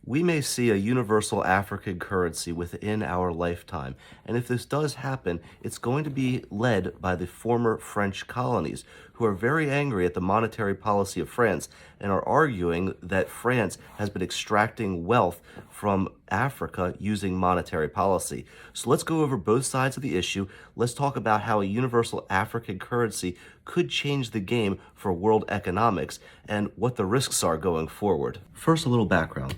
We may see a universal African currency within our lifetime, and if this does happen, it's going to be led by the former French colonies, who are very angry at the monetary policy of France and are arguing that France has been extracting wealth from Africa using monetary policy. So let's go over both sides of the issue. Let's talk about how a universal African currency could change the game for world economics and what the risks are going forward. First, a little background.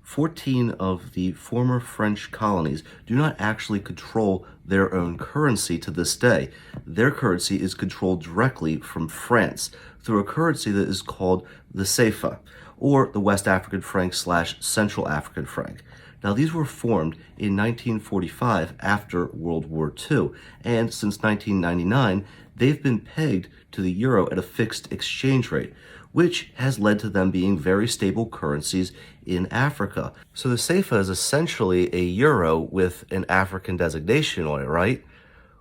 14 of the former French colonies do not actually control their own currency to this day. Their currency is controlled directly from France through a currency that is called the CFA, or the West African franc / Central African franc. Now, these were formed in 1945 after World War II, and since 1999, they've been pegged to the euro at a fixed exchange rate, which has led to them being very stable currencies in Africa. So the CFA is essentially a euro with an African designation on it, right?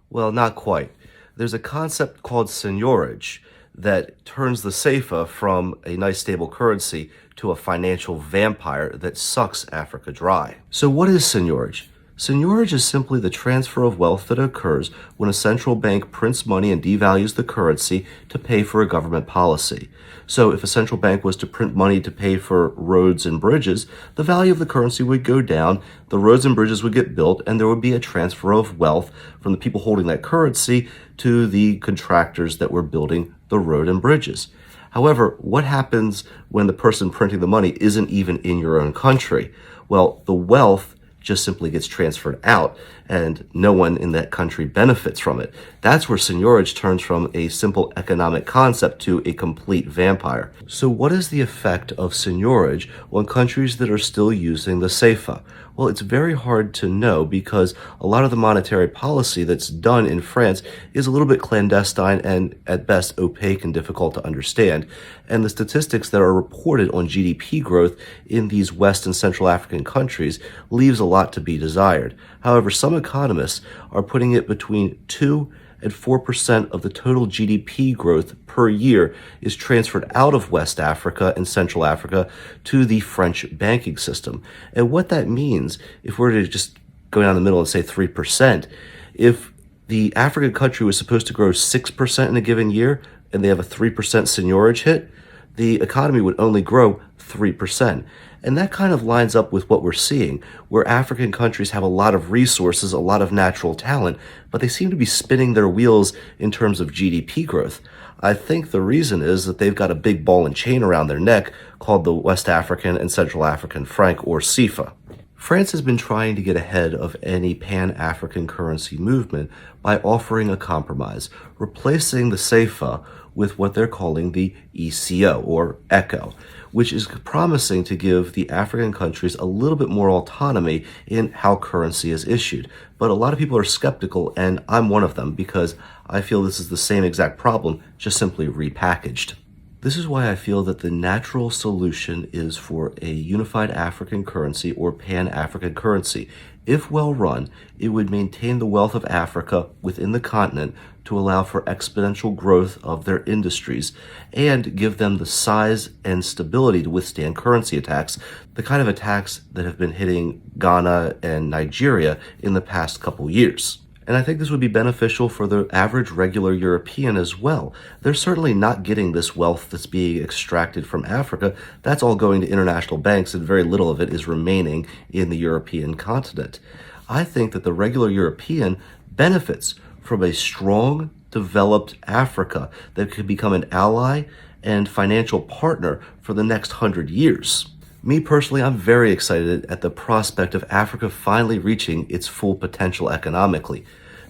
Well, not quite. There's a concept called seigniorage that turns the CFA from a nice stable currency to a financial vampire that sucks Africa dry. So what is seigniorage? Seigniorage is simply the transfer of wealth that occurs when a central bank prints money and devalues the currency to pay for a government policy. So if a central bank was to print money to pay for roads and bridges, the value of the currency would go down, the roads and bridges would get built, and there would be a transfer of wealth from the people holding that currency to the contractors that were building the road and bridges. However, what happens when the person printing the money isn't even in your own country? Well, the wealth just simply gets transferred out and no one in that country benefits from it. That's where seigniorage turns from a simple economic concept to a complete vampire. So what is the effect of seigniorage on countries that are still using the CFA? Well, it's very hard to know because a lot of the monetary policy that's done in France is a little bit clandestine and at best opaque and difficult to understand. And the statistics that are reported on GDP growth in these West and Central African countries leaves a lot to be desired. However, some economists are putting it between 2 and 4% of the total GDP growth per year is transferred out of West Africa and Central Africa to the French banking system. And what that means, if we're to just go down the middle and say 3%, if the African country was supposed to grow 6% in a given year and they have a 3% seigniorage hit, the economy would only grow 3%. And that kind of lines up with what we're seeing, where African countries have a lot of resources, a lot of natural talent, but they seem to be spinning their wheels in terms of GDP growth. I think the reason is that they've got a big ball and chain around their neck called the West African and Central African franc, or CFA. France has been trying to get ahead of any pan-African currency movement by offering a compromise, replacing the CFA with what they're calling the ECO, or ECO, which is promising to give the African countries a little bit more autonomy in how currency is issued. But a lot of people are skeptical, and I'm one of them, because I feel this is the same exact problem, just simply repackaged. This is why I feel that the natural solution is for a unified African currency or pan-African currency. If well run, it would maintain the wealth of Africa within the continent to allow for exponential growth of their industries and give them the size and stability to withstand currency attacks, the kind of attacks that have been hitting Ghana and Nigeria in the past couple years. And I think this would be beneficial for the average regular European as well. They're certainly not getting this wealth that's being extracted from Africa. That's all going to international banks, and very little of it is remaining in the European continent. I think that the regular European benefits from a strong, developed Africa that could become an ally and financial partner for the next 100 years. Me personally, I'm very excited at the prospect of Africa finally reaching its full potential economically.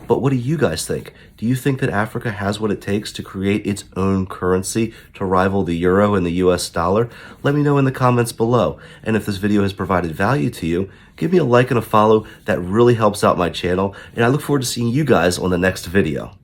But what do you guys think? Do you think that Africa has what it takes to create its own currency to rival the euro and the US dollar? Let me know in the comments below. And if this video has provided value to you, give me a like and a follow. That really helps out my channel. And I look forward to seeing you guys on the next video.